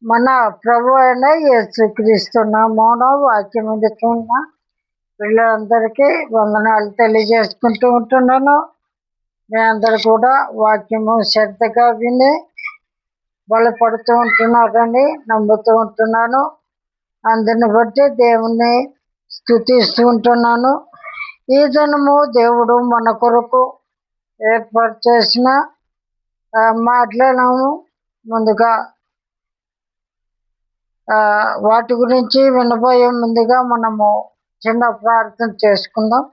మన ప్రభు అయిన యేసుక్రీస్తు నామమున వాక్యం అందుతున్న పిల్లలందరికీ వందనాలు తెలియజేసుకుంటూ ఉంటున్నాను. మీ అందరు కూడా వాక్యము శ్రద్ధగా విని బలపడుతూ ఉంటున్నారని నమ్ముతూ ఉంటున్నాను. అందుని బట్టి దేవుణ్ణి స్తుతిస్తూ ఉంటున్నాను. ఈ దినము దేవుడు మన కొరకు ఏర్పాటు చేసిన మాటలను ముందుగా వాటి గురించి వినబోయే ముందుగా మనము చిన్న ప్రార్థన చేసుకుందాం.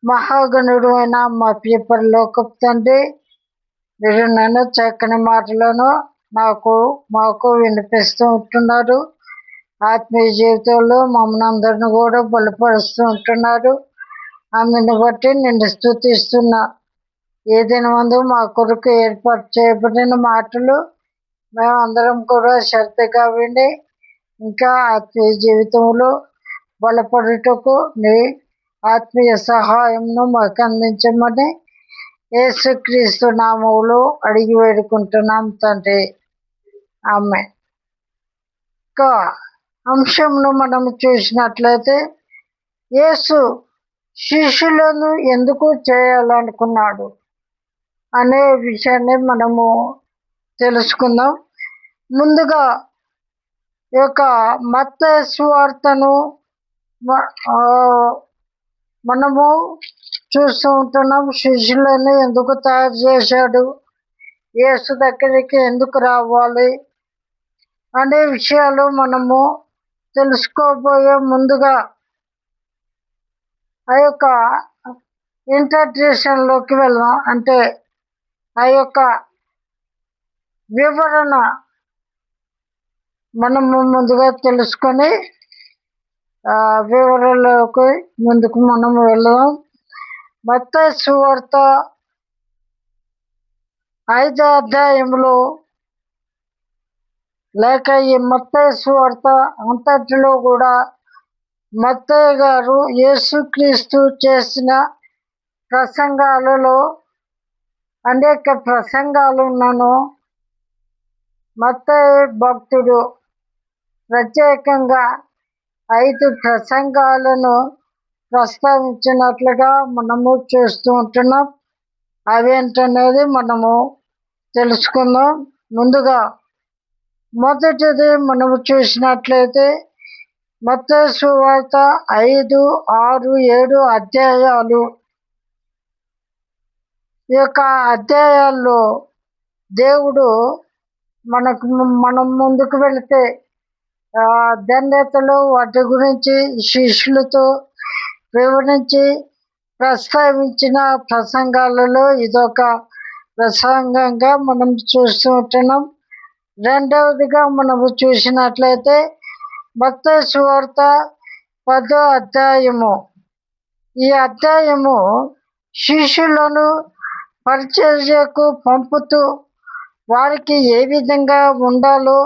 మహాగణుడు అయిన మా పరలోకపు తండ్రి, మీరు నన్ను చక్కని మాటలను మాకు వినిపిస్తూ ఉంటున్నారు. ఆత్మీయ జీవితంలో మమ్మల్ని అందరిని కూడా బలపరుస్తూ ఉంటున్నారు. అందుని బట్టి నిన్ను స్తుతిస్తున్నా. ఏదైనా ముందు మా కొరకు ఏర్పాటు చేయబడిన మాటలు మేమందరం కూడా శ్రద్ధగా విని ఇంకా ఆత్మీయ జీవితంలో బలపడుటకు నీ ఆత్మీయ సహాయంను మాకు అందించమని యేసుక్రీస్తు నామములో అడిగి వేడుకుంటున్నాం తండ్రి, ఆమేన్. ఇంకా అంశంను మనం చూసినట్లయితే, యేసు శిష్యులను ఎందుకు చేయాలనుకున్నాడు అనే విషయాన్ని మనము తెలుసుకుందాం. ముందుగా ఈ యొక్క మత్తయి సువార్తను మనము చూస్తూ ఉంటున్నాం. శిష్యులను ఎందుకు తయారు చేశాడు, యేసు దగ్గరికి ఎందుకు రావాలి అనే విషయాలు మనము తెలుసుకోబోయే ముందుగా ఆ యొక్క ఇంట్రడక్షన్లోకి వెళ్దాం. అంటే ఆ యొక్క వివరణ మనము ముందుగా తెలుసుకొని వివరణలోకి ముందుకు మనము వెళ్దాం. మత్తయి సువార్త 5వ అధ్యాయంలో లేక ఈ మత్తయి సువార్త అంతటిలో కూడా మత్తయి గారు యేసుక్రీస్తు చేసిన ప్రసంగాలలో అనేక ప్రసంగాలున్నాను. మత్తయి భక్తుడు ప్రత్యేకంగా 5 ప్రసంగాలను ప్రస్తావించినట్లుగా మనము చూస్తూ ఉంటున్నాం. అవేంటనేది మనము తెలుసుకుందాం. ముందుగా మొదటిది మనము చూసినట్లయితే మత్తయి సువార్త 5, 6, 7 అధ్యాయాలు. ఈ యొక్క అధ్యాయాల్లో దేవుడు మనం ముందుకు వెళితే ధన్యతలు వాటి గురించి శిష్యులతో వివరించి ప్రస్తావించిన ప్రసంగాలలో ఇదొక ప్రసంగంగా మనం చూస్తూ ఉంటున్నాం. రెండవదిగా మనము చూసినట్లయితే మత్తయి సువార్త 10వ అధ్యాయము. ఈ అధ్యాయము శిష్యులను పరిచర్యకు పంపుతూ వారికి ఏ విధంగా ఉండాలో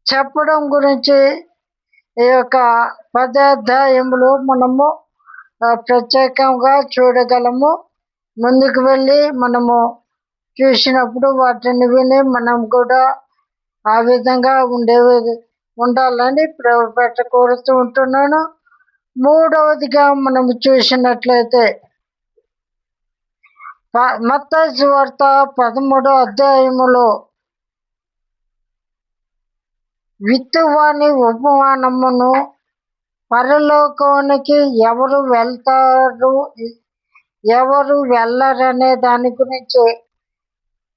చెప్పడం గురించి ఈ యొక్క 10వ అధ్యాయంలో మనము ప్రత్యేకంగా చూడగలము. ముందుకు వెళ్ళి మనము చూసినప్పుడు వాటిని విని మనం కూడా ఆ విధంగా ఉండాలని ప్రభుపేట కోరుతూ ఉంటున్నాను. మూడవదిగా మనము చూసినట్లయితే మత్తయి సువార్త 13వ అధ్యాయములో విత్తువాని ఉపమానమును, పరలోకానికి ఎవరు వెళ్తారు ఎవరు వెళ్ళరనే దాని గురించి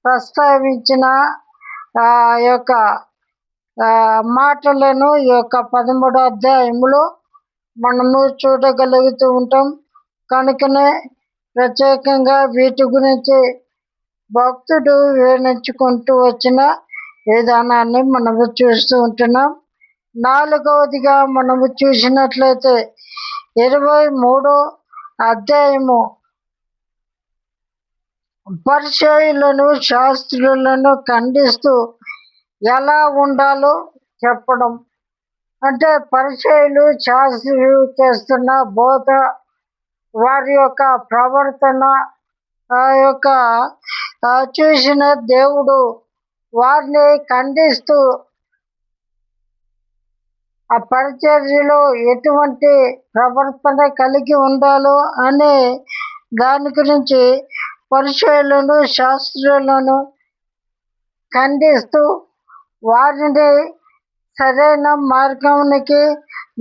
ప్రస్తావించిన ఆ యొక్క మాటలను ఈ యొక్క 13వ అధ్యాయంలో మనము చూడగలుగుతూ ఉంటాం. కనుకనే ప్రత్యేకంగా వీటి గురించి భక్తుడు వివరించుకుంటూ వచ్చిన విధానాన్ని మనము చూస్తూ ఉంటున్నాం. నాలుగవదిగా మనము చూసినట్లయితే 23వ అధ్యాయము పరిచయులను శాస్త్రులను ఖండిస్తూ ఎలా ఉండాలో చెప్పడం. అంటే పరిచయులు శాస్త్రులు చేస్తున్న బోధ, వారి యొక్క ప్రవర్తన, ఆ యొక్క చూసిన దేవుడు వారిని ఖండిస్తూ ఆ పరిచర్యలో ఎటువంటి ప్రవర్తన కలిగి ఉండాలో అనే దాని గురించి పరిచయులను శాస్త్రులను ఖండిస్తూ వారిని సరైన మార్గానికి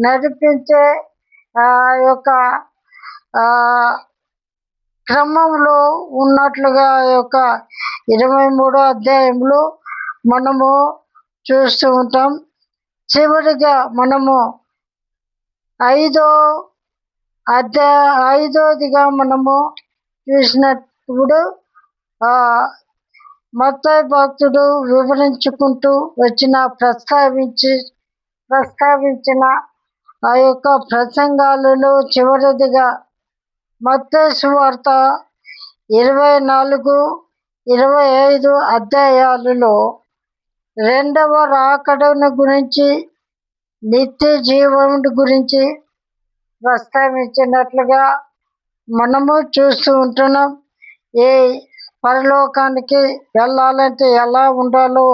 నడిపించే యొక్క క్రమంలో ఉన్నట్లుగా యొక్క 23వ అధ్యాయంలో మనము చూస్తూ ఉంటాం. చివరిగా మనము ఐదోదిగా మనము చూసినప్పుడు మత్తయి భక్తుడు వివరించుకుంటూ ప్రస్తావించిన ఆ యొక్క ప్రసంగాలలో చివరిదిగా మత్తయి సువార్త 24, 25 అధ్యాయాలలో రెండవ రాకడను గురించి, నిత్య జీవమును గురించి ప్రస్తావించినట్లుగా మనము చూస్తూ ఉంటున్నాం. ఏ పరలోకానికి వెళ్ళాలంటే ఎలా ఉండాలో,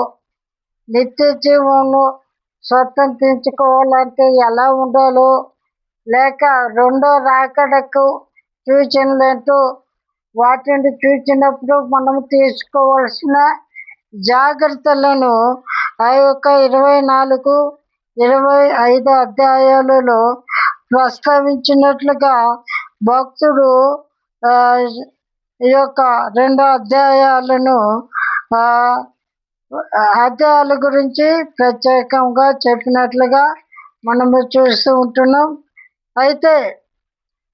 నిత్య జీవమును స్వతంత్రించుకోవాలంటే ఎలా ఉండాలో, లేక రెండో రాకడకు సూచనలేంటో వాటిని చూసినప్పుడు మనం తీసుకోవాల్సిన జాగ్రత్తలను ఆ యొక్క 24, 25 అధ్యాయాలలో ప్రస్తావించినట్లుగా భక్తుడు ఈ యొక్క 2 అధ్యాయాల గురించి ప్రత్యేకంగా చెప్పినట్లుగా మనము చూస్తూ ఉంటున్నాం. అయితే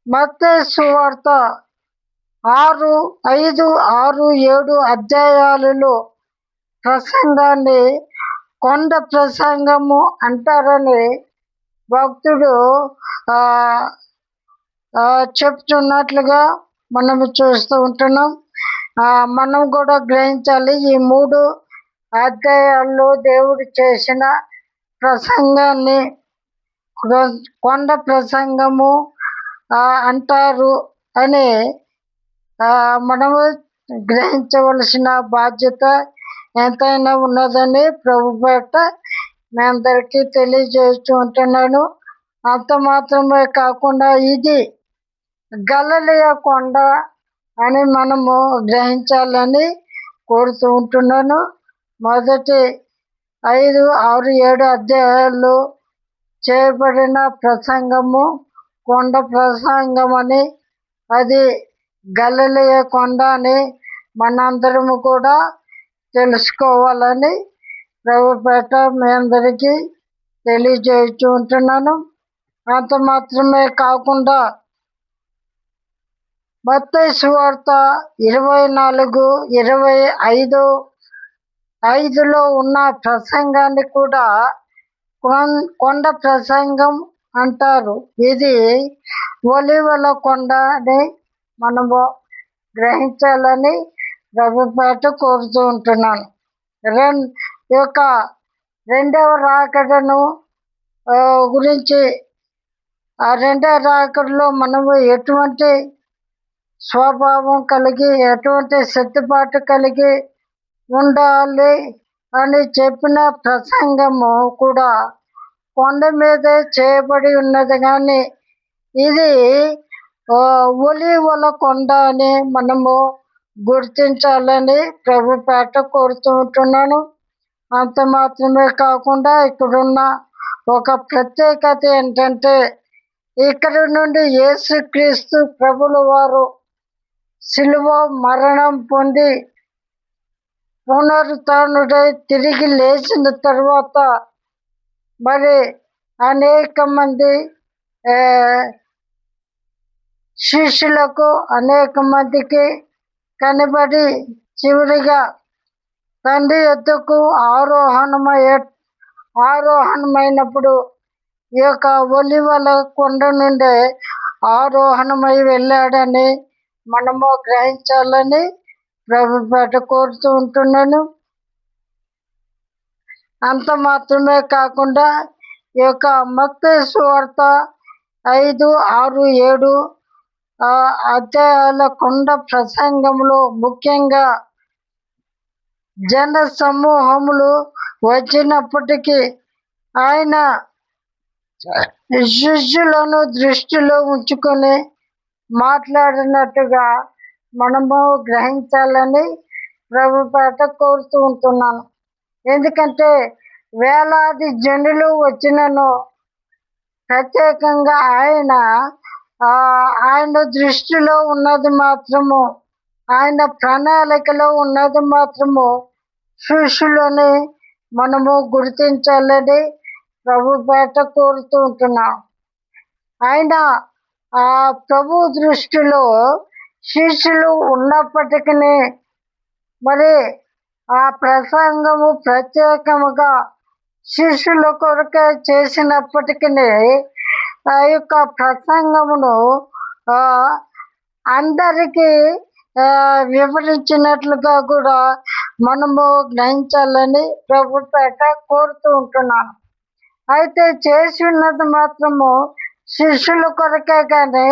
మత్తయి సువార్త 6, 5, 6, 7 అధ్యాయాలలో ప్రసంగాన్ని కొండ ప్రసంగము అంటారని భక్తుడు చెప్తున్నట్లుగా మనము చూస్తూ ఉంటున్నాం. మనం కూడా గ్రహించాలి, ఈ 3 అధ్యాయాల్లో దేవుడు చేసిన ప్రసంగాన్ని కొండ ప్రసంగము అంటారు అని మనము గ్రహించవలసిన బాధ్యత ఎంతైనా ఉన్నదని ప్రభుపేట మీ అందరికీ తెలియజేస్తూ ఉంటున్నాను. అంత మాత్రమే కాకుండా ఇది గలిలయ కొండ అని మనము గ్రహించాలని కోరుతూ ఉంటున్నాను. మొదటి 5, 6, 7 అధ్యాయాల్లో చేయబడిన ప్రసంగము కొండ ప్రసంగం అని, అది గలిలయ కొండ అని మనందరము కూడా తెలుసుకోవాలని ప్రభుపేట మీ అందరికీ తెలియజేస్తూ ఉంటున్నాను. అంత మాత్రమే కాకుండా మత్తయి సువార్త 24, 25లో ఉన్న ప్రసంగాన్ని కూడా కొండ ప్రసంగం అంటారు. ఇది ఒలీవల కొండ అని మనము గ్రహించాలని ప్రభుపేట కోరుతూ ఉంటున్నాను. యొక్క రెండవ రాకడను గురించి, ఆ రెండవ రాకడలో మనము ఎటువంటి స్వభావం కలిగి, ఎటువంటి సిద్ధపాటు కలిగి ఉండాలి అని చెప్పిన ప్రసంగము కూడా కొండ మీదే చేయబడి ఉన్నది. కానీ ఇది ఒలీవల కొండ అని మనము గుర్తించాలని ప్రభుపేట కోరుతూ ఉంటున్నాను. అంత మాత్రమే కాకుండా ఇక్కడున్న ఒక ప్రత్యేకత ఏంటంటే, ఇక్కడ నుండి యేసుక్రీస్తు ప్రభుల వారు శిలువ మరణం పొంది పునరుత్థానుడై తిరిగి లేచిన తర్వాత మరి అనేక మంది శిష్యులకు, అనేక మందికి కనబడి చివరిగా తండ్రి యొద్దకు ఆరోహణమైనప్పుడు ఈ యొక్క ఒలీవల కొండ నుండి ఆరోహణమై వెళ్ళాడని మనము గ్రహించాలని ప్రభుపేట కోరుతూ ఉంటున్నాను. అంత మాత్రమే కాకుండా ఈ యొక్క మత్తయి సువార్త 5, 6, 7 అధ్యాయాల కొండ ప్రసంగంలో ముఖ్యంగా జన సమూహములు వచ్చినప్పటికీ ఆయన శిష్యులను దృష్టిలో ఉంచుకొని మాట్లాడినట్టుగా మనము గ్రహించాలని ప్రభుపేట కోరుతూ ఉంటున్నాను. ఎందుకంటే వేలాది జనులు వచ్చినను ప్రత్యేకంగా ఆయన దృష్టిలో ఉన్నది మాత్రము, ఆయన ప్రణాళికలో ఉన్నది మాత్రము శిష్యులని మనము గుర్తించాలని ప్రభుపేట కోరుతూ ఉంటున్నాం. ఆయన ఆ ప్రభు దృష్టిలో శిష్యులు ఉన్నప్పటికీ మరి ఆ ప్రసంగము ప్రత్యేకముగా శిష్యుల కొరకే చేసినప్పటికీ ఆ యొక్క ప్రసంగమును అందరికీ వివరించినట్లుగా కూడా మనము గ్రహించాలని ప్రభుపేట కోరుతూ ఉంటున్నాను. అయితే చేసి ఉన్నది మాత్రము శిష్యుల కొరకే కానీ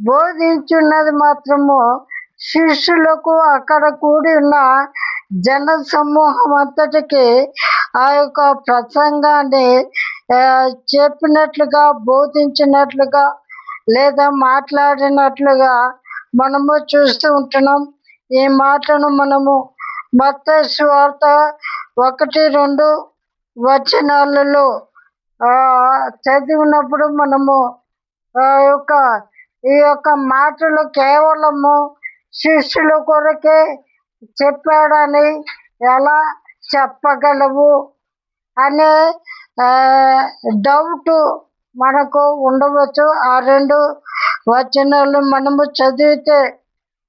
బోధించున్నది మాత్రము శిష్యులకు అక్కడ కూడి ఉన్న జన సమూహం అంతటికి ఆ యొక్క ప్రసంగాన్ని చెప్పినట్లుగా, బోధించినట్లుగా లేదా మాట్లాడినట్లుగా మనము చూస్తూ ఉంటున్నాం. ఈ మాటను మనము మత్తయి సువార్త 1-2 వచనాలలో చదివినప్పుడు మనము ఈ యొక్క మాటలు కేవలము శిష్యుల కొరకే చెప్పాడని ఎలా చెప్పగలవు అనే డౌట్ మనకు ఉండవచ్చు. ఆ 2 వచనాలు మనము చదివితే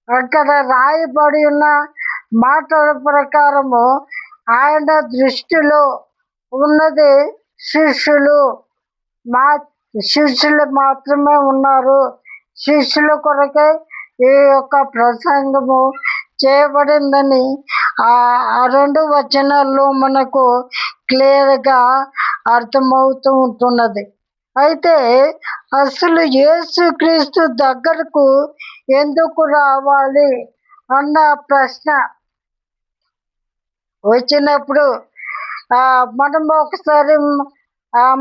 అక్కడ రాయబడి ఉన్న మాటల ప్రకారము ఆయన దృష్టిలో ఉన్నది శిష్యులు మాత్రమే ఉన్నారు. శిష్యుల కొరకే ఈ యొక్క ప్రసంగము చేయబడిందని ఆ 2 వచనాల్లో మనకు క్లియర్గా అర్థమవుతూ ఉంటున్నది. అయితే అసలు యేసుక్రీస్తు దగ్గరకు ఎందుకు రావాలి అన్న ప్రశ్న వచ్చినప్పుడు మనము ఒకసారి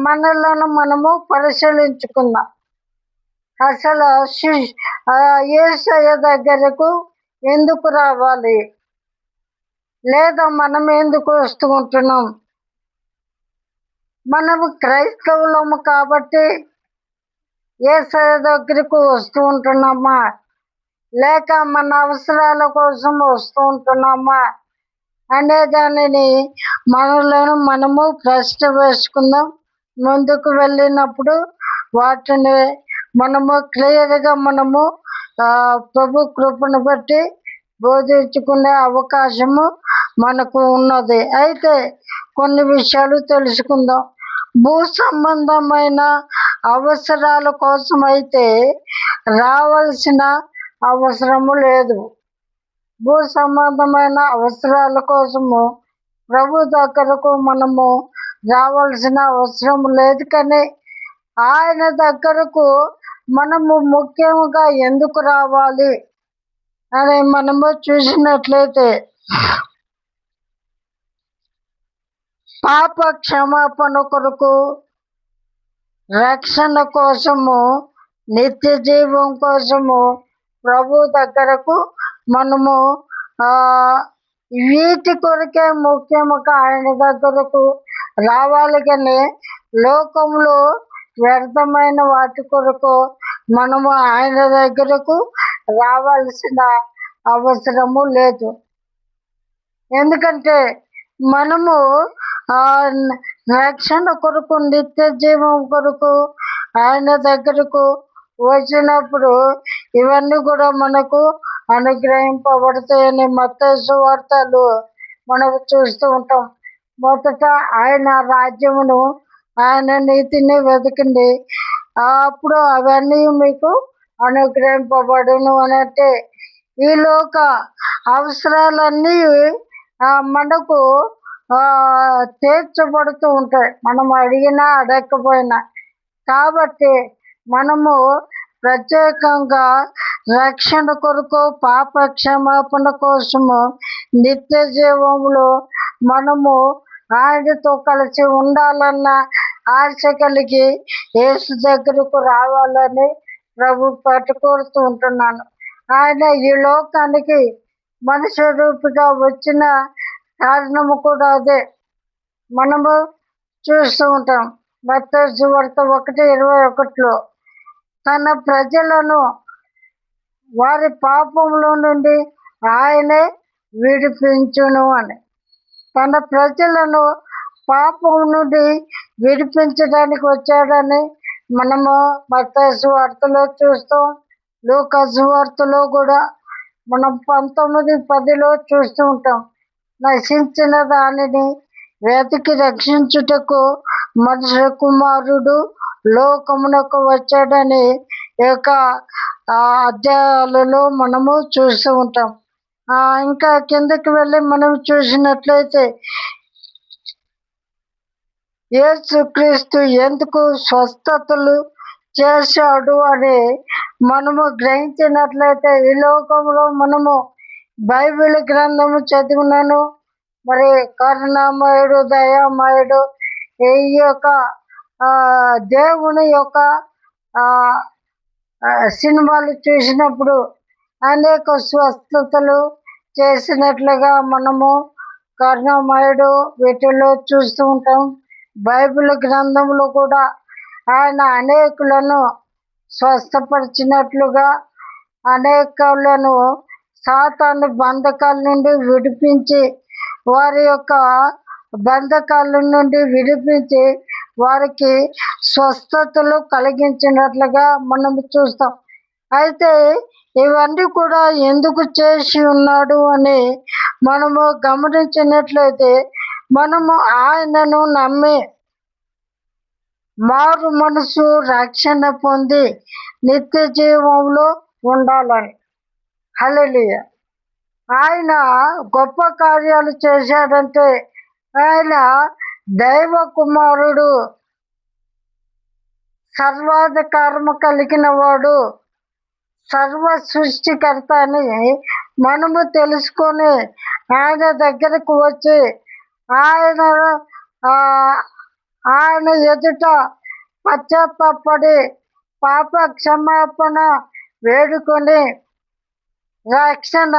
మనలను మనము పరిశీలించుకుందాం. అసలు యేసయ్య దగ్గరకు ఎందుకు రావాలి, లేదా మనం ఎందుకు వస్తూ ఉంటున్నాం? మనము క్రైస్తవులము కాబట్టి యేసయ్య దగ్గరకు వస్తూ ఉంటున్నామా, లేక మన అవసరాల కోసం వస్తూ ఉంటున్నామా అనే దానిని మనము ప్రశ్న వేసుకుందాం. ముందుకు వెళ్ళినప్పుడు వాటిని మనము క్లియర్గా మనము ప్రభు కృపను బట్టి బోధించుకునే అవకాశము మనకు ఉన్నది. అయితే కొన్ని విషయాలు తెలుసుకుందాం. భూ సంబంధమైన అవసరాల కోసం అయితే రావాల్సిన అవసరము లేదు. భూ సంబంధమైన అవసరాల కోసము ప్రభు దగ్గరకు మనము రావాల్సిన అవసరం లేదు. కానీ ఆయన దగ్గరకు మనము ముఖ్యంగా ఎందుకు రావాలి అని మనము చూసినట్లయితే పాప క్షమాపణ కొరకు, రక్షణ కోసము, నిత్య జీవం కోసము ప్రభు దగ్గరకు మనము వీటి కొరకే ముఖ్యంగా ఆయన దగ్గరకు రావాలి. కానీ లోకంలో వ్యర్థమైన వాటి కొరకు మనము ఆయన దగ్గరకు రావాల్సిన అవసరము లేదు. ఎందుకంటే మనము రక్షణ కొరకు, నిత్య జీవం కొరకు ఆయన దగ్గరకు వచ్చినప్పుడు ఇవన్నీ కూడా మనకు అనుగ్రహింపబడతాయని మత్తయి సువార్తలు మనకు చూస్తూ ఉంటాం. మొదట ఆయన రాజ్యమును, ఆయన నీతిని వెతకండి, అప్పుడు అవన్నీ మీకు అనుగ్రహింపబడును అని. అంటే ఈ లోక అవసరాలన్నీ మనకు తీర్చబడుతూ ఉంటాయి, మనం అడిగినా అడగకపోయినా. కాబట్టి మనము ప్రత్యేకంగా రక్షణ కొరకు, పాప క్షమాపణ కోసము, నిత్య జీవంలో మనము ఆయనతో కలిసి ఉండాలన్న ఆశ కలిగి యేసు దగ్గరకు రావాలని ప్రభు పట్టుకోరుతూ ఉంటున్నాను. ఆయన ఈ లోకానికి మనుష్య రూపిగా వచ్చిన కారణము కూడా అదే. మనము చూస్తూ ఉంటాం మత్తయి సువార్త 1:21 తన ప్రజలను వారి పాపంలో నుండి ఆయనే విడిపించును అని. తన ప్రజలను పాపం నుండి విడిపించడానికి వచ్చాడని మనము మత్తయి సువార్తలో చూస్తాం. లూకా సువార్తలో కూడా మనం 19:10 చూస్తూ ఉంటాం. నశించిన దానిని వెతికి రక్షించుటకు మనుష్య కుమారుడు లోకమునకు వచ్చాడని ఈ యొక్క అధ్యాయాలలో మనము చూస్తూ ఉంటాం. ఇంకా కిందకి వెళ్ళి మనం చూసినట్లయితే యేసుక్రీస్తు ఎందుకు స్వస్థతలు చేశాడు అని మనము గ్రహించినట్లయితే, ఈ లోకంలో మనము బైబిల్ గ్రంథము చదివినాను, మరి కరుణామయుడు, దయామయుడు, ఈ యొక్క దేవుని యొక్క సినిమాలు చూసినప్పుడు అనేక స్వస్థతలు చేసినట్లుగా మనము కరుణామయుడు వీటిలో చూస్తూ ఉంటాం. బైబిల్ గ్రంథంలో కూడా ఆయన అనేకులను స్వస్థపరిచినట్లుగా, అనేకులను సాతాను బంధకాల నుండి విడిపించి, వారి యొక్క బంధకాల నుండి విడిపించి వారికి స్వస్థతలు కలిగించినట్లుగా మనము చూస్తాం. అయితే ఇవన్నీ కూడా ఎందుకు చేసి ఉన్నాడు అని మనము గమనించినట్లయితే, మనము ఆయనను నమ్మి మారు మనసు రక్షణ పొంది నిత్య జీవంలో ఉండాలని. హల్లెలూయా. ఆయన గొప్ప కార్యాలు చేశాడంటే ఆయన దైవ కుమారుడు, సర్వాధికారము కలిగిన వాడు, సర్వ సృష్టికర్త అని మనము తెలుసుకొని ఆయన దగ్గరకు వచ్చి ఆయన ఎదుట పశ్చాత్తాపడి పాప క్షమాపణ వేడుకొని రక్షణ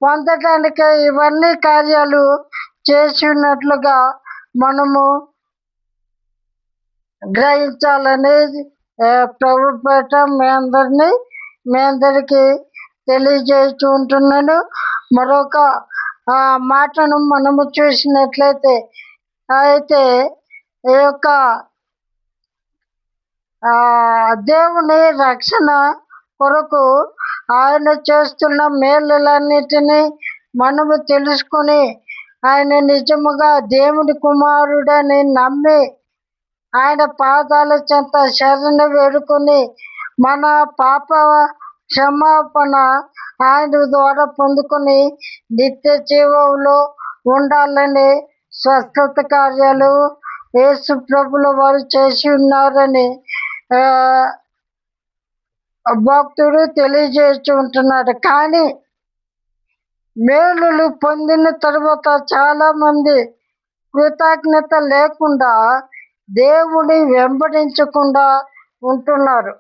పొందడానికి ఇవన్నీ కార్యాలు చేసి ఉన్నట్లుగా మనము గ్రహించాలనేది ప్రభు పేట మీ అందరికీ తెలియజేస్తూ ఉంటున్నాను. మరొక మాటను మనము చూసినట్లయితే, అయితే ఈ యొక్క దేవుని రక్షణ కొరకు ఆయన చేస్తున్న మేలులన్నిటినీ మనము తెలుసుకొని ఆయన నిజముగా దేవుని కుమారుడని నమ్మి ఆయన పాదాల చెంత శరణ వేడుకొని మన పాప క్షమాపణ ఆయన ద్వారా పొందుకొని నిత్య జీవంలో ఉండాలని స్వస్థత కార్యాలు యేసు ప్రభుల వారు చేసి ఉన్నారని భక్తుడు తెలియజేస్తూ ఉంటున్నాడు. కానీ మేలులు పొందిన తర్వాత చాలా మంది కృతజ్ఞత లేకుండా దేవుని వెంబడించకుండా ఉంటున్నారు.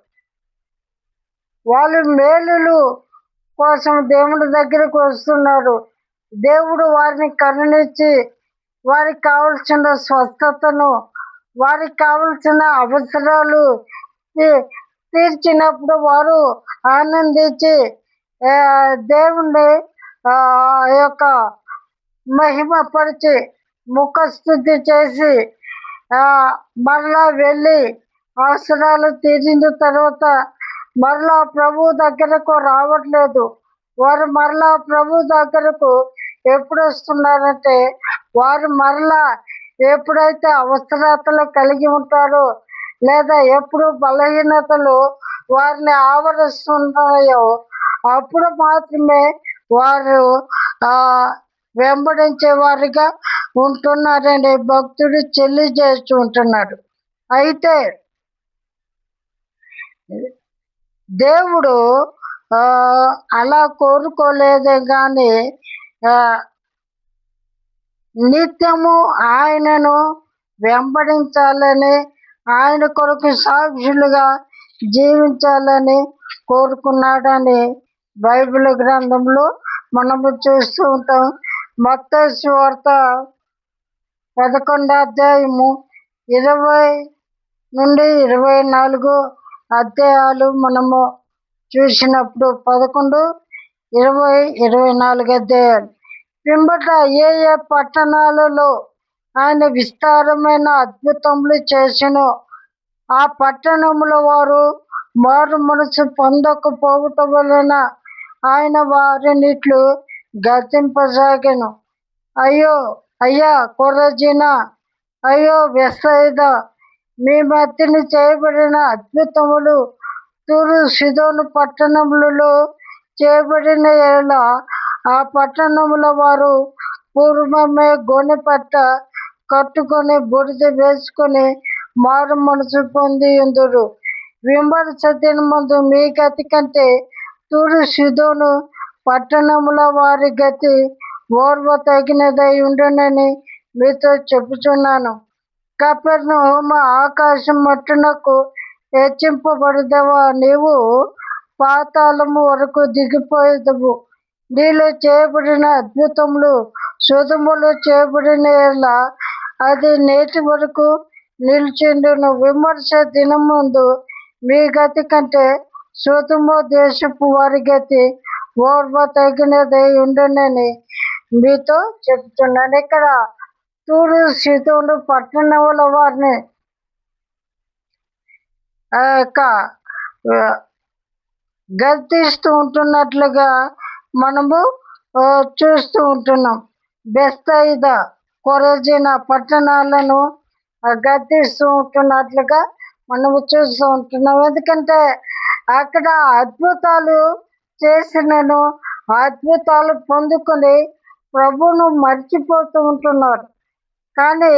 వాళ్ళు మేలులు కోసం దేవుని దగ్గరకు వస్తున్నారు. దేవుడు వారిని కరుణించి వారికి కావలసిన స్వస్థతను, వారికి కావలసిన అవసరాలు తీర్చినప్పుడు వారు ఆనందించి దేవుణ్ణి యొక్క మహిమపరిచి ముఖస్థుతి చేసి మరలా వెళ్ళి అవసరాలు తీరిన తర్వాత మరలా ప్రభు దగ్గరకు రావట్లేదు. వారు మరలా ప్రభు దగ్గరకు ఎప్పుడు వస్తున్నారంటే, వారు మరలా ఎప్పుడైతే అవసరతలు కలిగి ఉంటారో, లేదా ఎప్పుడు బలహీనతలు వారిని ఆవరిస్తున్నాయో అప్పుడు మాత్రమే వారు వెంబడించే వారిగా ఉంటున్నారని భక్తుడు తెలియజేస్తూ ఉంటున్నాడు. అయితే దేవుడు ఆ, అలా కోరుకోలేదే కానీ ఆ, నిత్యము ఆయనను వెంబడించాలని, ఆయన కొరకు సాక్షులుగా జీవించాలని కోరుకున్నాడని బైబిల్ గ్రంథంలో మనము చూస్తూ ఉంటాం. మత్తయి సువార్త 11వ అధ్యాయము 20 నుండి 24 అధ్యాయాలు మనము చూసినప్పుడు 11, 20, 24 అధ్యాయాలు పిమ్మట ఏ ఏ పట్టణాలలో ఆయన విస్తారమైన అద్భుతములు చేసెనో ఆ పట్టణముల వారు మారు మనసు పొందకపోవటం వలన ఆయన వారినిట్లు గద్దింపసాగెను. అయ్యో అయ్యా కొరజీన, అయ్యో బెత్సయిదా, మీ మధ్యన చేయబడిన అద్భుతములు తూరు సీదోను పట్టణములలో చేయబడిన ఎడల ఆ పట్టణముల వారు పూర్వమే గోనె పట్ట కట్టుకొని బురద వేసుకొని మారు మనసు పొంది ఉందురు. విమర్శ దినమందు మీ గతి కంటే తూరు సీదోను పట్టణముల వారి గతి ఓర్వ తగినదై ఉండునని మీతో చెప్పుచున్నాను. కపెర్నహూమ, ఆకాశం మట్టునకు హెచ్చింపబడదవా, నీవు పాతాళము వరకు దిగిపోయేదవు. నీలో చేయబడిన అద్భుతములు సొదొమలో చేయబడిన యెడల అది నేటి వరకు నిలిచిండును. విమర్శ దినమందు మీ గతి కంటే సొదొమ దేశపు వారి గతి ఓర్వ తగినదై ఉండునని మీతో చెప్తున్నాను. ఇక్కడ తూరు సీదోను పట్టణముల వారిని ఆ యొక్క గద్దిస్తూ ఉంటున్నట్లుగా మనము చూస్తూ ఉంటున్నాం. బెత్సయిదా, కొరజీన పట్టణాలను గద్దిస్తూ ఉంటున్నట్లుగా మనము చూస్తూ ఉంటున్నాం. ఎందుకంటే అక్కడ అద్భుతాలు చేసినను అద్భుతాలు పొందుకొని ప్రభువును మర్చిపోతూ ఉంటున్నారు. కానీ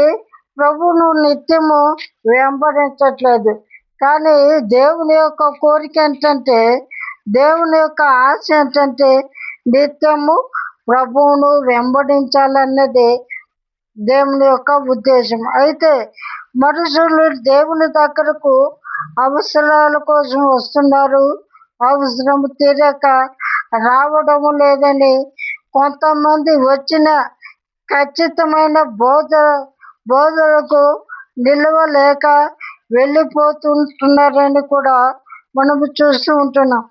ప్రభువును నిత్యము వెంబడించట్లేదు. కానీ దేవుని యొక్క కోరిక ఏంటంటే, దేవుని యొక్క ఆశ ఏంటంటే నిత్యము ప్రభువును వెంబడించాలన్నది దేవుని యొక్క ఉద్దేశం. అయితే మనుషులు దేవుని దగ్గరకు అవసరాల కోసం వస్తున్నారు, అవసరం తీరక రావడం లేదని కొంతమంది వచ్చిన ఖచ్చితమైన బోధలకు నిలవలేక వెళ్ళిపోతుంటున్నారని కూడా మనము చూస్తూ ఉంటున్నాం.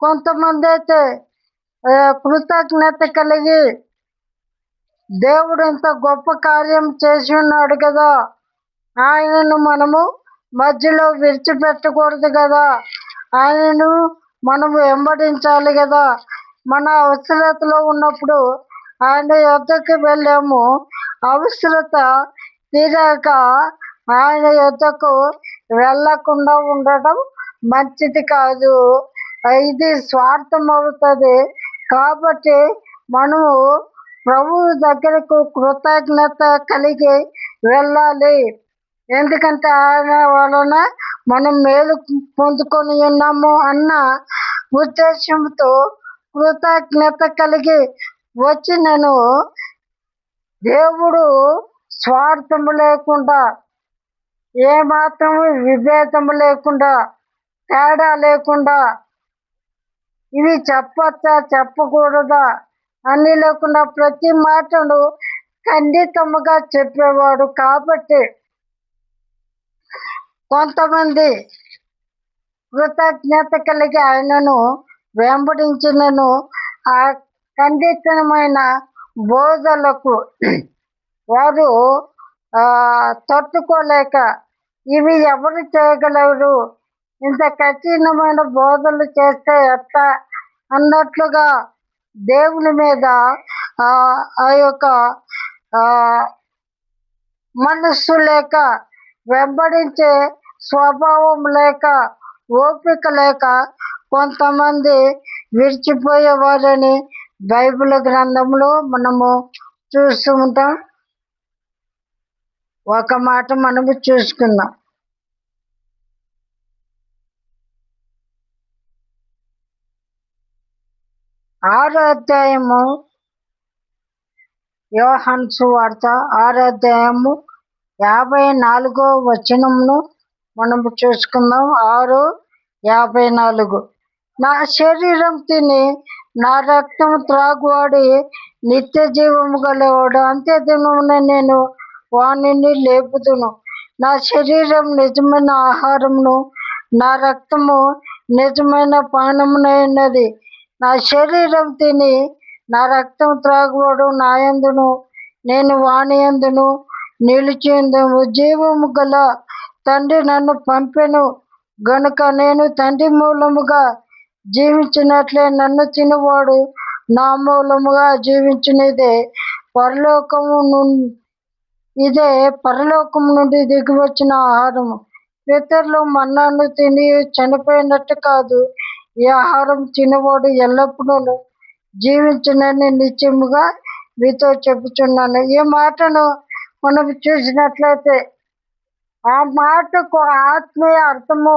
కొంతమంది అయితే కృతజ్ఞత కలిగి దేవుడు ఇంత గొప్ప కార్యం చేసి ఉన్నాడు కదా, ఆయనను మనము మధ్యలో విడిచిపెట్టకూడదు కదా, ఆయనను మనము వెంబడించాలి కదా, మన అవసరతలో ఉన్నప్పుడు ఆయన యొద్దకు వెళ్ళాము, అవసరత తీరాక ఆయన యొద్దకు వెళ్ళకుండా ఉండడం మంచిది కాదు. ఇది స్వార్థం అవుతుంది. కాబట్టి మనము ప్రభువు దగ్గరకు కృతజ్ఞత కలిగి వెళ్ళాలి. ఎందుకంటే ఆయన వలన మనం మేలు పొందుకొని ఉన్నాము అన్న ఉద్దేశంతో కృతజ్ఞత కలిగి వచ్చినను దేవుడు స్వార్థము లేకుండా, ఏమాత్రము విభేదము లేకుండా, తేడా లేకుండా, ఇవి చెప్పచ్చా చెప్పకూడదా అన్ని లేకుండా ప్రతి మాటను ఖండితముగా చెప్పేవాడు. కాబట్టి కొంతమంది కృతజ్ఞత కలిగి ఆయనను వెంబడించినను ఆ ఖండితమైన బోధలకు వారు తట్టుకోలేక, ఇవి ఎవరు చేయగలరు, ఇంత కఠినమైన బోధలు చేస్తే ఎట్లా అన్నట్లుగా దేవుని మీద ఆ యొక్క మనస్సు లేక, వెంబడించే స్వభావం లేక, ఓపిక లేక కొంతమంది విడిచిపోయేవారని బైబిల్ గ్రంథంలో మనము చూస్తూ ఉంటాం. ఒక మాట మనము చూసుకుందాం. ఆరో అధ్యాయము యోహాను సువార్త 6వ అధ్యాయము 54వ వచనమును మనము చూసుకుందాం. 6:54. నా శరీరం తిని నా రక్తం త్రాగువాడి నిత్య జీవము గలవాడు, అంత్య దినమున నేను వానిని లేపుదును. నా శరీరం నిజమైన ఆహారమును, నా రక్తము నిజమైన పానమునైనది. నా శరీరం తిని నా రక్తం త్రాగువాడు నాయందును, నేను వాని యందును నిలిచియుందును. జీవము గల తండ్రి నన్ను పంపెను గనుక నేను తండ్రి మూలముగా జీవించినట్లే నన్ను తినువాడు నా మూలముగా జీవించునిదే పరలోకము నుండి దిగివచ్చిన ఆహారము. పితరులు మన్నాను తిని చనిపోయినట్టు కాదు, ఈ ఆహారం తినవాడు ఎల్లప్పుడూ జీవించునని నిత్యముగా మీతో చెప్పుచున్నాను. ఈ మాటను మనం చూసినట్లయితే ఆ మాటకు ఆత్మీయ అర్థము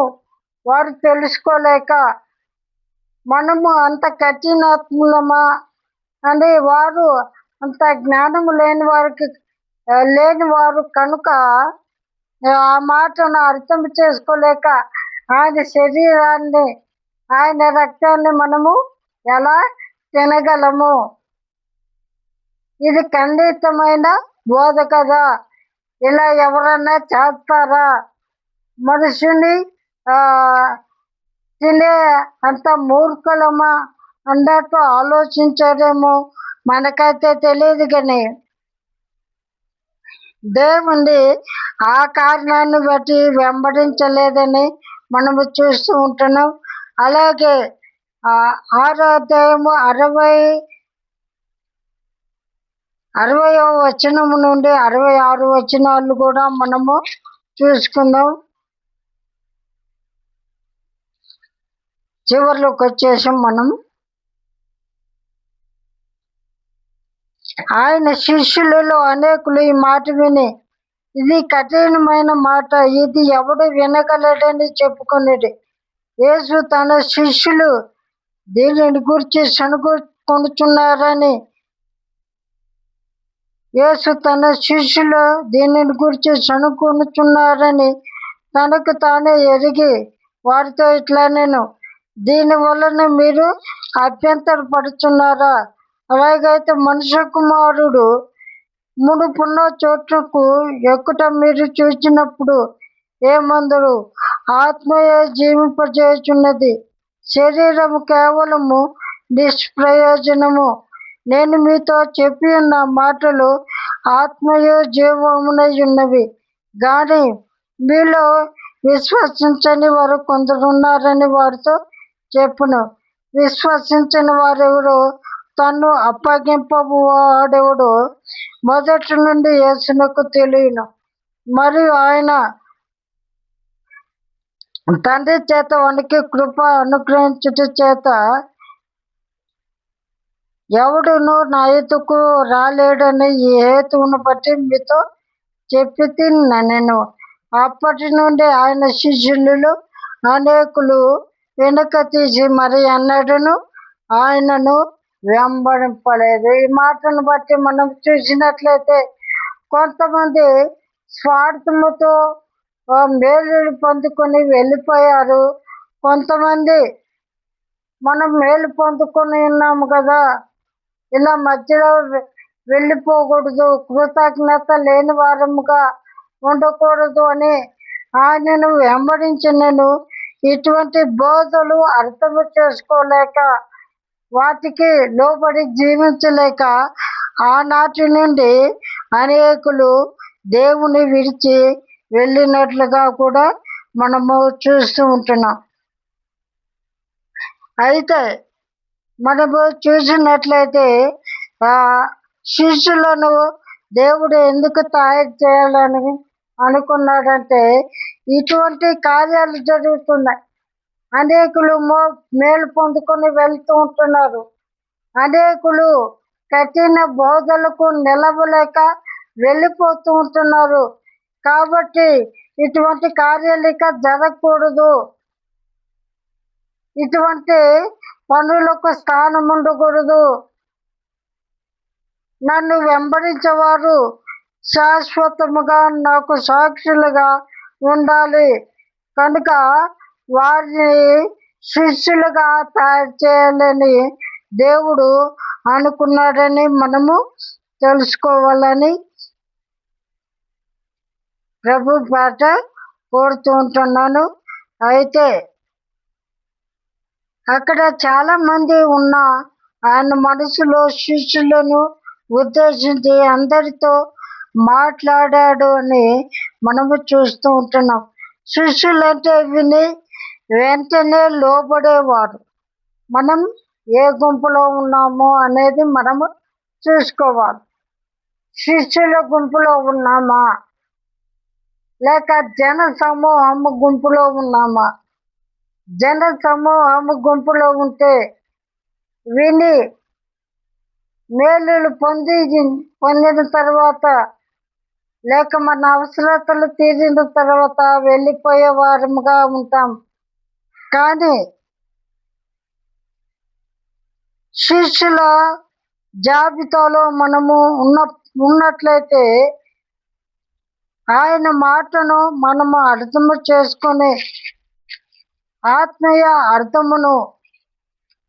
వారు తెలుసుకోలేక, మనము అంత కఠినాత్ములమా అని వారు అంత జ్ఞానము లేని వారు కనుక ఆ మాటను అర్థం చేసుకోలేక ఆయన శరీరాన్ని, ఆయన రక్తాన్ని మనము ఎలా తినగలము? ఇది ఖండితమైన బోధ కదా. ఇలా ఎవరన్నా చేస్తారా? మనుషుని తినే అంత మూర్ఖులమా అన్నట్టు ఆలోచించారేమో, మనకైతే తెలియదు. కానీ దేవుణ్ణి ఆ కారణాన్ని బట్టి వెంబడించలేదని మనము చూస్తూ ఉంటున్నాం. అలాగే 6వ అధ్యాయము 60వ వచనము నుండి 66 వచనాలు కూడా మనము చూసుకుందాం. చివరిలోకి వచ్చేసాం మనం. ఆయన శిష్యులలో అనేకులు ఈ మాట విని, ఇది కఠినమైన మాట, ఇది ఎవడు వినగలడని చెప్పుకునేది. యేసు తన శిష్యులు దీనిని గురించి సణుకొనుచున్నారని తనకు తానే ఎరిగి వారితో ఇట్లా నేను, దీని వలన మీరు అభ్యంతరపడుచున్నారా? అలాగైతే మనుష్య కుమారుడు మునుపున్న చోట్లకు ఎక్కుట మీరు చూచినప్పుడు ఏమందరు? ఆత్మయే జీవింపజేయుచున్నది, శరీరము కేవలము నిష్ప్రయోజనము. నేను మీతో చెప్పి ఉన్న మాటలు ఆత్మయు జీవమునై ఉన్నవి, గాని మీలో విశ్వసించని వారు కొందరున్నారని వారితో చెప్పును. విశ్వసించని వారెవరో, తన్ను అప్పగింపవాడెవడో మొదటి నుండి యేసునకు తెలియను. మరియు ఆయన తండ్రి చేత వానికి కృప అనుగ్రహించుట చేత ఎవడును నా ఎదుకు రాలేడని ఈ హేతువును బట్టి మీతో చెప్పి తిన్నాను. అప్పటి నుండి ఆయన శిష్యులలో అనేకులు వెనుక తీసి మరి అన్నడును ఆయనను వెంబడింపలేదు. ఈ మాటను బట్టి మనం చూసినట్లయితే కొంతమంది స్వార్థముతో మేలు పొందుకొని వెళ్ళిపోయారు. కొంతమంది మనం మేలు పొందుకొని ఉన్నాము కదా, ఇలా మధ్యలో వెళ్ళిపోకూడదు, కృతజ్ఞత లేని వారముగా ఉండకూడదు అని ఆయనను వెంబడించినను ఇటువంటి బోధలు అర్థము చేసుకోలేక, వాటికి లోబడి జీవించలేక ఆనాటి నుండి అనేకులు దేవుని విడిచి వెళ్ళినట్లుగా కూడా మనము చూస్తూ ఉంటున్నాం. అయితే మనము చూసినట్లయితే శిష్యులను దేవుడు ఎందుకు తయారు చేయాలని అనుకున్నాడంటే, ఇటువంటి కార్యాలు జరుగుతున్నాయి. అనేకులు మేలు పొందుకొని వెళ్తూ ఉంటున్నారు. అనేకులు కఠిన బోధలకు నిలవలేక వెళ్ళిపోతూ ఉంటున్నారు. కాబట్టి ఇటువంటి కార్యాలు ఇక జరగకూడదు, ఇటువంటి పనులకు స్థానం ఉండకూడదు. నన్ను వెంబడించేవారు శాశ్వతముగా నాకు సాక్షులుగా ఉండాలి. కనుక వారిని శిష్యులుగా తయారు చేయాలని దేవుడు అనుకున్నాడని మనము తెలుసుకోవాలని ప్రభు పేట కోరుతూ ఉంటున్నాను. అయితే అక్కడ చాలా మంది ఉన్న ఆయన మనసులో శిష్యులను ఉద్దేశించి అందరితో మాట్లాడాడు అని మనము చూస్తూ ఉంటున్నాం. శిష్యులంటే విని వెంటనే లోబడేవారు. మనం ఏ గుంపులో ఉన్నామో అనేది మనము చూసుకోవాలి. శిష్యుల గుంపులో ఉన్నామా లేక జన సమూహము గుంపులో ఉన్నామా? జన సమూహము గుంపులో ఉంటే విని మేలులు పొందిన తర్వాత లేక మన అవసరతలు తీరిన తర్వాత వెళ్ళిపోయే వారముగా ఉంటాం. కానీ శిష్యుల జాబితాలో మనము ఉన్నట్లయితే ఆయన మాటను మనము అర్థము చేసుకొని ఆత్మీయ అర్థమును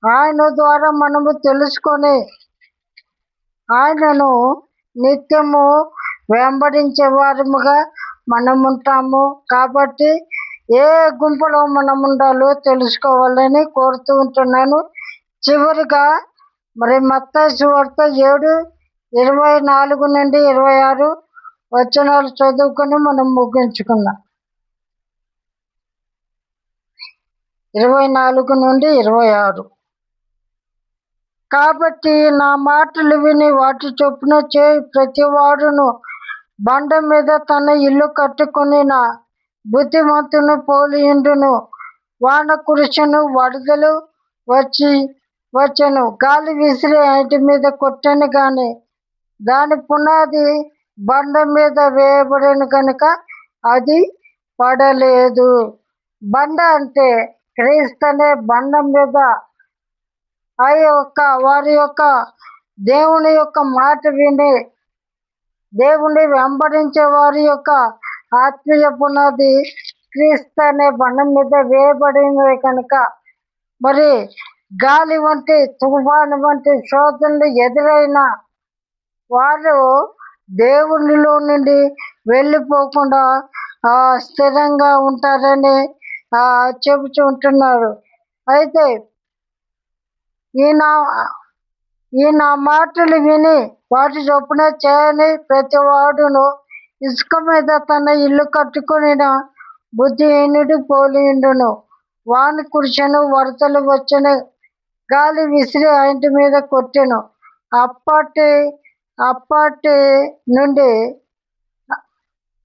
ఆయన ద్వారా మనము తెలుసుకొని ఆయనను నిత్యము వెంబడించే వారముగా మనం ఉంటాము. కాబట్టి ఏ గుంపులో మనం ఉండాలో తెలుసుకోవాలని కోరుతూ ఉంటున్నాను. చివరిగా మరి మత్తయి సువార్త 7:24 నుండి 26 వచనాలు చదువుకొని మనం ముగించుకుందాం. 24 నుండి 26. కాబట్టి నా మాటలు విని వాటి చొప్పున చేయి ప్రతివాడును బండ మీద తన ఇల్లు కట్టుకొనిన బుద్ధిమంతును పోలియుండును. వాన కురిసెను, వరదలు వచ్చెను, గాలి విసిరి ఇంటి మీద కొట్టెను గాని దాని పునాది బండ మీద వేయబడిన కనుక అది పడలేదు. బండ అంటే క్రీస్తు అనే బండ మీద వారి యొక్క దేవుని యొక్క మాట విని దేవుని వెంబడించే వారి యొక్క ఆత్మీయ పునాది క్రీస్తు అనే బండ మీద వేయబడినవి కనుక మరి గాలి వంటి తుఫాను వంటి శోధనలు ఎదురైన వారు దేవునిలో నుండి వెళ్ళిపోకుండా స్థిరంగా ఉంటారని చెబుతూ ఉంటున్నారు. అయితే ఈయన మాటలు విని వాటి చొప్పున చేయని ప్రతి వాడును ఇసుక మీద తన ఇల్లు కట్టుకుని బుద్ధిహీనుడు పోలియుండును. వాన కురిసెను, వరదలు వచ్చెను, గాలి విసిరి ఆ ఇంటి మీద కొట్టెను. అప్పటి నుండి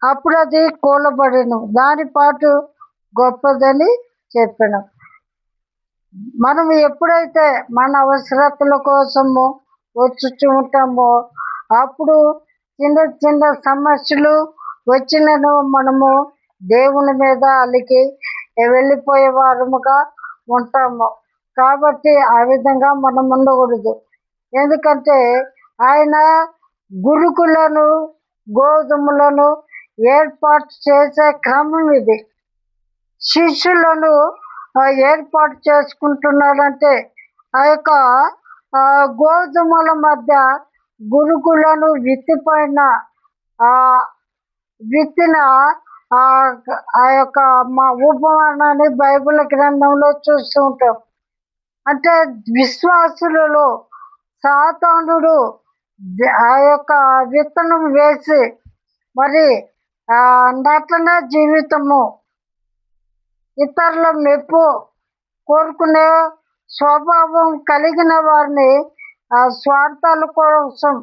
అప్పుడు అది కూలబడెను, దాని పాటు గొప్పదని చెప్పాను. మనం ఎప్పుడైతే మన అవసరతల కోసము వచ్చుచూ ఉంటామో అప్పుడు చిన్న చిన్న సమస్యలు వచ్చినను మనము దేవుని మీద అలికి వెళ్ళిపోయే వారముగా ఉంటాము. కాబట్టి ఆ విధంగా మనం ఉండకూడదు. ఎందుకంటే ఆయన గురుకులను గోధుమలను ఏర్పాటు చేసే క్రమం ఇది. శిష్యులను ఏర్పాటు చేసుకుంటున్నాడంటే ఆ యొక్క గోధుమల మధ్య గురుకులను విత్తిన ఆ యొక్క ఉపమానాన్ని బైబిల్ గ్రంథంలో చూస్తూ ఉంటాం. అంటే విశ్వాసులలో సాతానుడు ఆ యొక్క విత్తనం వేసి మరి నటన జీవితము, ఇతరుల మెప్పు కోరుకునే స్వభావం కలిగిన వారిని స్వార్థాల కోసం,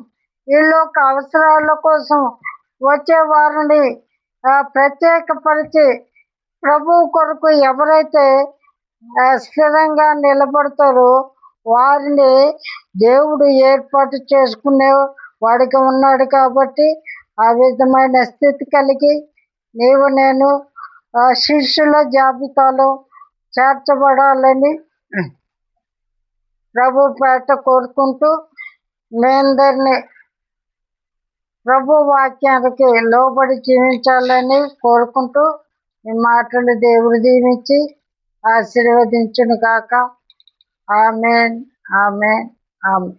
వీళ్ళొక అవసరాల కోసం వచ్చే వారిని ప్రత్యేకపరిచి ప్రభు కొరకు ఎవరైతే స్థిరంగా నిలబడతారో వారిని దేవుడు ఏర్పాటు చేసుకునే వాడిగా ఉన్నాడు. కాబట్టి ఆ విధమైన స్థితి కలిగి నీవు నేను శిష్యుల జాబితాలో చేర్చబడాలని ప్రభు పేట కోరుకుంటూ మీ అందరినీ ప్రభు వాక్యానికి లోబడి జీవించాలని కోరుకుంటూ ఈ మాటలు దేవుడు దీవించి ఆశీర్వదించును గాక. Amen, amen, amen.